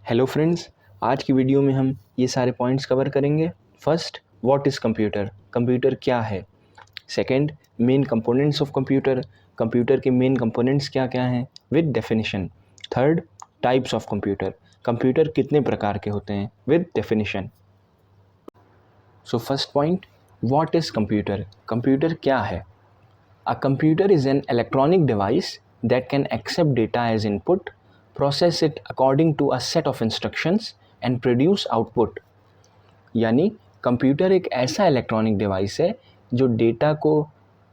Hello friends, आज की video में हम ये सारे पॉइंट्स कवर करेंगे। First, what is computer, computer क्या है। Second, main components of computer, computer के मेन कंपोनेंट्स क्या क्या हैं with definition. Third, types of computer, computer कितने प्रकार के होते हैं with definition. So first point, what is computer, computer क्या है। A computer is an electronic device that can accept data as input, process it according to a set of instructions and produce output। यानी computer एक ऐसा electronic device है जो data को,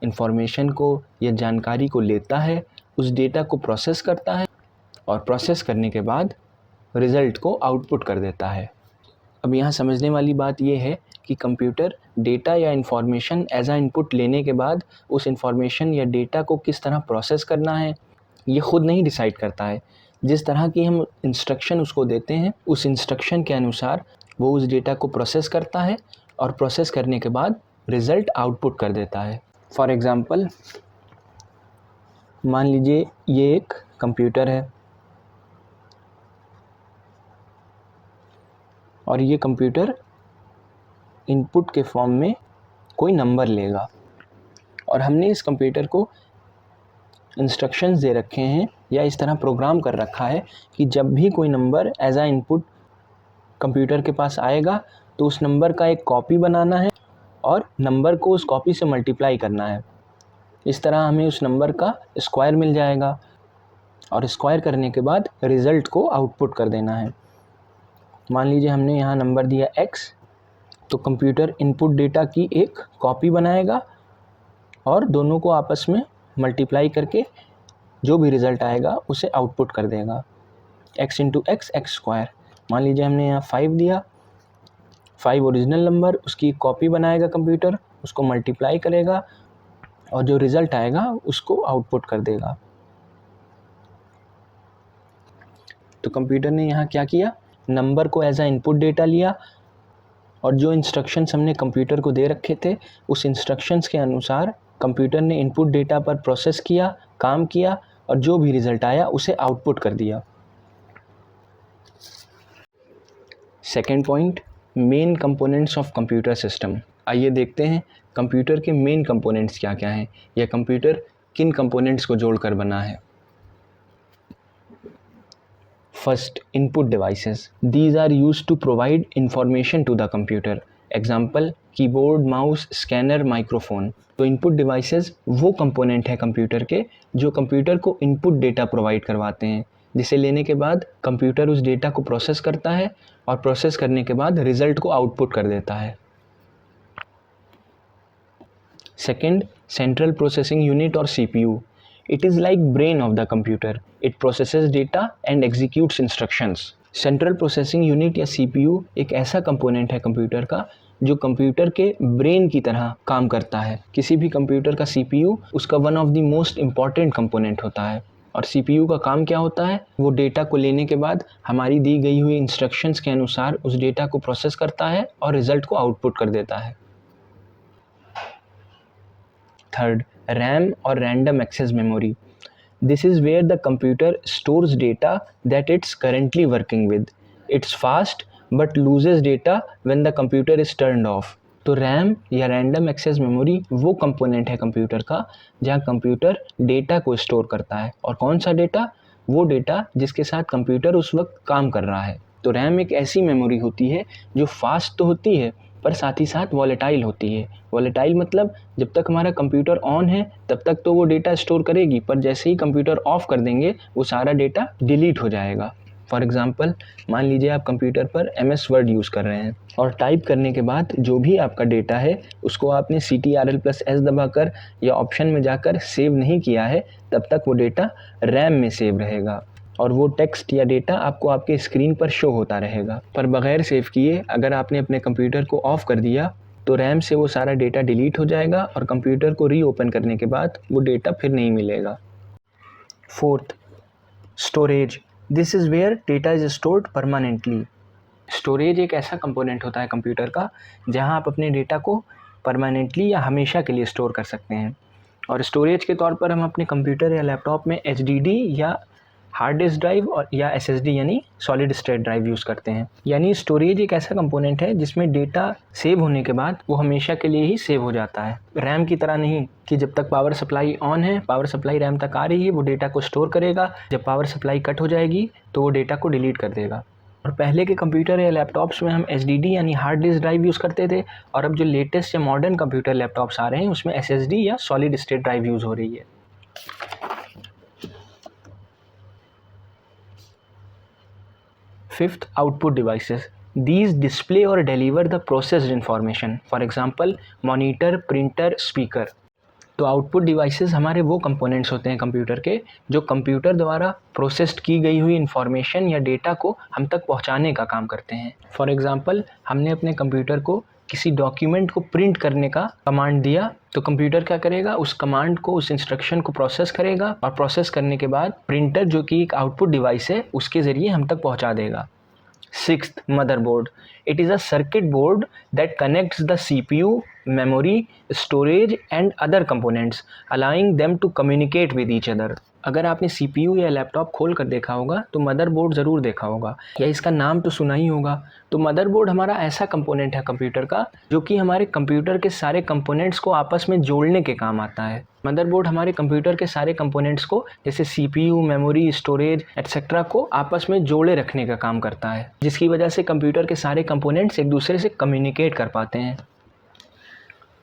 information को या जानकारी को लेता है, उस डेटा को प्रोसेस करता है और प्रोसेस करने के बाद रिज़ल्ट को आउटपुट कर देता है। अब यहाँ समझने वाली बात यह है कि कंप्यूटर डेटा या इंफॉर्मेशन एज आ इनपुट लेने के बाद उस इंफॉर्मेशन या डेटा को किस तरह प्रोसेस करना है ये खुद नहीं डिसाइड करता है। जिस तरह की हम इंस्ट्रक्शन उसको देते हैं उस इंस्ट्रक्शन के अनुसार वो उस डेटा को प्रोसेस करता है और प्रोसेस करने के बाद रिज़ल्ट आउटपुट कर देता है। फॉर एग्ज़ाम्पल, मान लीजिए ये एक कंप्यूटर है और ये कंप्यूटर इनपुट के फॉर्म में कोई नंबर लेगा और हमने इस कंप्यूटर को इंस्ट्रक्शंस दे रखे हैं या इस तरह प्रोग्राम कर रखा है कि जब भी कोई नंबर एज आ इनपुट कंप्यूटर के पास आएगा तो उस नंबर का एक कॉपी बनाना है और नंबर को उस कॉपी से मल्टीप्लाई करना है। इस तरह हमें उस नंबर का स्क्वायर मिल जाएगा और स्क्वायर करने के बाद रिज़ल्ट को आउटपुट कर देना है। मान लीजिए हमने यहाँ नंबर दिया x, तो कंप्यूटर इनपुट डेटा की एक कॉपी बनाएगा और दोनों को आपस में मल्टीप्लाई करके जो भी रिज़ल्ट आएगा उसे आउटपुट कर देगा। x into x x square. मान लीजिए हमने यहाँ 5 दिया, 5 ओरिजिनल नंबर, उसकी कॉपी बनाएगा कंप्यूटर, उसको मल्टीप्लाई करेगा और जो रिज़ल्ट आएगा उसको आउटपुट कर देगा। तो कंप्यूटर ने यहाँ क्या किया, नंबर को एज आ इनपुट डेटा लिया और जो इंस्ट्रक्शंस हमने कंप्यूटर को दे रखे थे उस इंस्ट्रक्शंस के अनुसार कंप्यूटर ने इनपुट डेटा पर प्रोसेस किया, काम किया और जो भी रिज़ल्ट आया उसे आउटपुट कर दिया। Second point, main components of computer system. आइए देखते हैं कंप्यूटर के मेन कंपोनेंट्स क्या क्या हैं या कंप्यूटर किन कंपोनेंट्स को जोड़कर बना है। First, input devices. These are used to provide information to the computer. Example, keyboard, mouse, scanner, microphone. तो इनपुट डिवाइसेस वो कंपोनेंट है कंप्यूटर के जो कंप्यूटर को इनपुट डेटा प्रोवाइड करवाते हैं, जिसे लेने के बाद कंप्यूटर उस डेटा को प्रोसेस करता है और प्रोसेस करने के बाद रिज़ल्ट को आउटपुट कर देता है। सेकेंड, सेंट्रल प्रोसेसिंग यूनिट और CPU। It is like brain of the computer. It processes data and executes instructions. Central processing unit या CPU एक ऐसा कंपोनेंट है कंप्यूटर का जो कंप्यूटर के ब्रेन की तरह काम करता है। किसी भी कंप्यूटर का CPU उसका one of the most important component होता है और CPU का काम क्या होता है, वो डेटा को लेने के बाद हमारी दी गई हुई इंस्ट्रक्शंस के अनुसार उस डेटा को प्रोसेस करता है और रिज़ल्ट को आउटपुट कर देता है। थर्ड, RAM और random access memory. This is where the computer stores data that it's currently working with. It's fast but loses data when the computer is turned off. तो RAM या random access memory वो component है computer का जहाँ computer data को store करता है। और कौन सा डेटा, वो डेटा जिसके साथ कंप्यूटर उस वक्त काम कर रहा है। तो RAM एक ऐसी मेमोरी होती है जो फास्ट तो होती है पर साथ ही साथ वॉलेटाइल होती है। वॉलेटाइल मतलब जब तक हमारा कंप्यूटर ऑन है तब तक तो वो डेटा स्टोर करेगी, पर जैसे ही कंप्यूटर ऑफ कर देंगे वो सारा डेटा डिलीट हो जाएगा। फॉर एग्ज़ाम्पल, मान लीजिए आप कंप्यूटर पर MS वर्ड यूज़ कर रहे हैं और टाइप करने के बाद जो भी आपका डेटा है उसको आपने CTRL+S दबाकर या ऑप्शन में जाकर सेव नहीं किया है, तब तक वो डेटा RAM में सेव रहेगा और वो टेक्स्ट या डेटा आपको आपके स्क्रीन पर शो होता रहेगा। पर बग़ैर सेव किए अगर आपने अपने कंप्यूटर को ऑफ़ कर दिया तो RAM से वो सारा डेटा डिलीट हो जाएगा और कंप्यूटर को रीओपन करने के बाद वो डेटा फिर नहीं मिलेगा। Fourth, storage. This is where data is stored permanently. Storage एक ऐसा कंपोनेंट होता है कंप्यूटर का जहां आप अपने डेटा को परमानेंटली या हमेशा के लिए स्टोर कर सकते हैं। और स्टोरेज के तौर पर हम अपने कंप्यूटर या लैपटॉप में HDD या हार्ड डिस्क ड्राइव और या SSD यानी सॉलिड स्टेट ड्राइव यूज़ करते हैं। यानी स्टोरेज एक ऐसा कंपोनेंट है जिसमें डेटा सेव होने के बाद वो हमेशा के लिए ही सेव हो जाता है। रैम की तरह नहीं कि जब तक पावर सप्लाई ऑन है, पावर सप्लाई रैम तक आ रही है, वो डेटा को स्टोर करेगा, जब पावर सप्लाई कट हो जाएगी तो वो डेटा को डिलीट कर देगा। और पहले के कंप्यूटर या लैपटॉप्स में हम SSD यानी हार्ड डिस्क ड्राइव यूज़ करते थे, और अब जो लेटेस्ट या मॉडर्न कंप्यूटर लैपटॉप्स आ रहे हैं उसमें SSD या सॉलिड स्टेट ड्राइव यूज़ हो रही है। Fifth, output devices. These display or deliver the processed information. For example, monitor, printer, speaker. तो आउटपुट डिवाइसेस हमारे वो कंपोनेंट्स होते हैं कंप्यूटर के जो कंप्यूटर द्वारा प्रोसेस्ड की गई हुई इंफॉर्मेशन या डेटा को हम तक पहुंचाने का काम करते हैं। फॉर एग्जांपल, हमने अपने कंप्यूटर को किसी डॉक्यूमेंट को प्रिंट करने का कमांड दिया, तो कंप्यूटर क्या करेगा, उस कमांड को, उस इंस्ट्रक्शन को प्रोसेस करेगा, और प्रोसेस करने के बाद प्रिंटर जो कि एक आउटपुट डिवाइस है उसके ज़रिए हम तक पहुंचा देगा। Sixth, motherboard. It is a circuit board that connects the CPU, memory, storage and other components, allowing them to communicate with each other. अगर आपने CPU या लैपटॉप खोल कर देखा होगा तो मदरबोर्ड ज़रूर देखा होगा या इसका नाम तो सुना ही होगा। तो मदरबोर्ड हमारा ऐसा कंपोनेंट है कंप्यूटर का जो कि हमारे कंप्यूटर के सारे कंपोनेंट्स को आपस में जोड़ने के काम आता है। मदरबोर्ड हमारे कंप्यूटर के सारे कंपोनेंट्स को जैसे CPU, मेमोरी, स्टोरेज एटसेट्रा को आपस में जोड़े रखने का काम करता है, जिसकी वजह से कंप्यूटर के सारे कंपोनेंट्स एक दूसरे से कम्युनिकेट कर पाते हैं।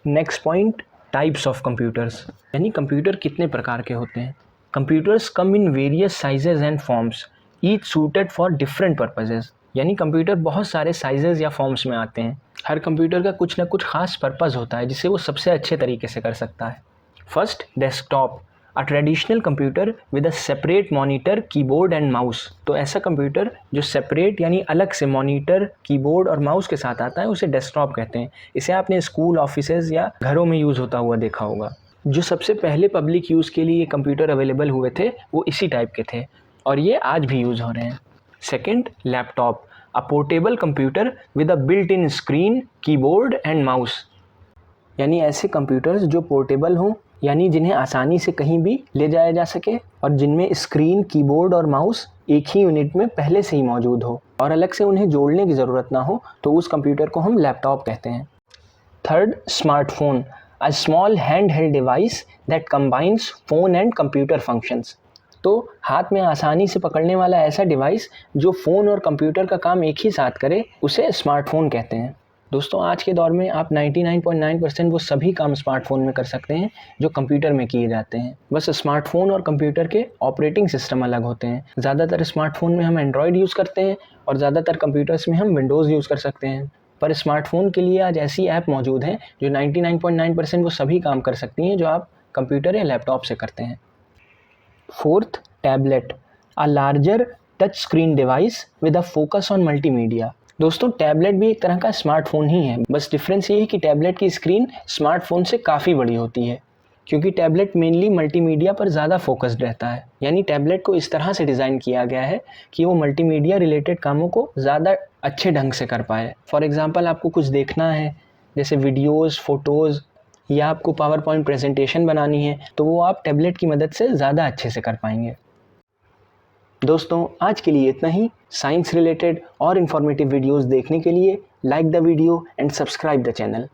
Next point, types of computers, यानी कंप्यूटर कितने प्रकार के होते हैं। Computers come in various sizes and forms, each suited for different purposes. यानी कंप्यूटर बहुत सारे साइजेस या फॉर्म्स में आते हैं। हर कंप्यूटर का कुछ ना कुछ खास पर्पज़ होता है जिसे वो सबसे अच्छे तरीके से कर सकता है। First, desktop, a traditional computer with a separate monitor, keyboard and mouse. तो ऐसा कंप्यूटर जो सेपरेट यानी अलग से मॉनिटर, कीबोर्ड और माउस के साथ आता है उसे डेस्कटॉप कहते हैं। इसे आपने स्कूल, ऑफिसेज या घरों में यूज़ होता हुआ देखा होगा। जो सबसे पहले पब्लिक यूज़ के लिए कंप्यूटर अवेलेबल हुए थे वो इसी टाइप के थे और ये आज भी यूज़ हो रहे हैं। Second, laptop, a portable computer with a built in screen, keyboard and mouse. यानी ऐसे कंप्यूटर्स जो पोर्टेबल हों, यानी जिन्हें आसानी से कहीं भी ले जाया जा सके और जिनमें स्क्रीन, कीबोर्ड और माउस एक ही यूनिट में पहले से ही मौजूद हो और अलग से उन्हें जोड़ने की ज़रूरत ना हो, तो उस कंप्यूटर को हम लैपटॉप कहते हैं। Third, smartphone, a small handheld device that combines phone and computer functions. तो हाथ में आसानी से पकड़ने वाला ऐसा डिवाइस जो फ़ोन और कंप्यूटर का काम एक ही साथ करे उसे स्मार्टफोन कहते हैं। दोस्तों, आज के दौर में आप 99.9% वो सभी काम स्मार्टफोन में कर सकते हैं जो कंप्यूटर में किए जाते हैं। बस स्मार्टफोन और कंप्यूटर के ऑपरेटिंग सिस्टम अलग होते हैं। ज़्यादातर स्मार्टफोन में हम एंड्रॉयड यूज़ करते हैं और ज़्यादातर कंप्यूटर्स में हम विंडोज़ यूज़ कर सकते हैं। पर स्मार्टफोन के लिए आज ऐसी ऐप मौजूद हैं जो 99.9% वो सभी काम कर सकती हैं जो आप कंप्यूटर या लैपटॉप से करते हैं। Fourth, tablet, a larger touch screen device with a focus on multimedia. दोस्तों, टैबलेट भी एक तरह का स्मार्टफोन ही है, बस डिफरेंस ये है कि टैबलेट की स्क्रीन स्मार्टफोन से काफ़ी बड़ी होती है क्योंकि टैबलेट मेनली मल्टीमीडिया पर ज़्यादा फोकस्ड रहता है। यानी टैबलेट को इस तरह से डिज़ाइन किया गया है कि वो मल्टीमीडिया रिलेटेड कामों को ज़्यादा अच्छे ढंग से कर पाए। फॉर एग्ज़ाम्पल, आपको कुछ देखना है जैसे वीडियोज़, फ़ोटोज़ या आपको पावर पॉइंट प्रेजेंटेशन बनानी है तो वो आप टैबलेट की मदद से ज़्यादा अच्छे से कर पाएंगे। दोस्तों, आज के लिए इतना ही। साइंस रिलेटेड और इन्फॉर्मेटिव वीडियोज़ देखने के लिए like the video and subscribe the channel.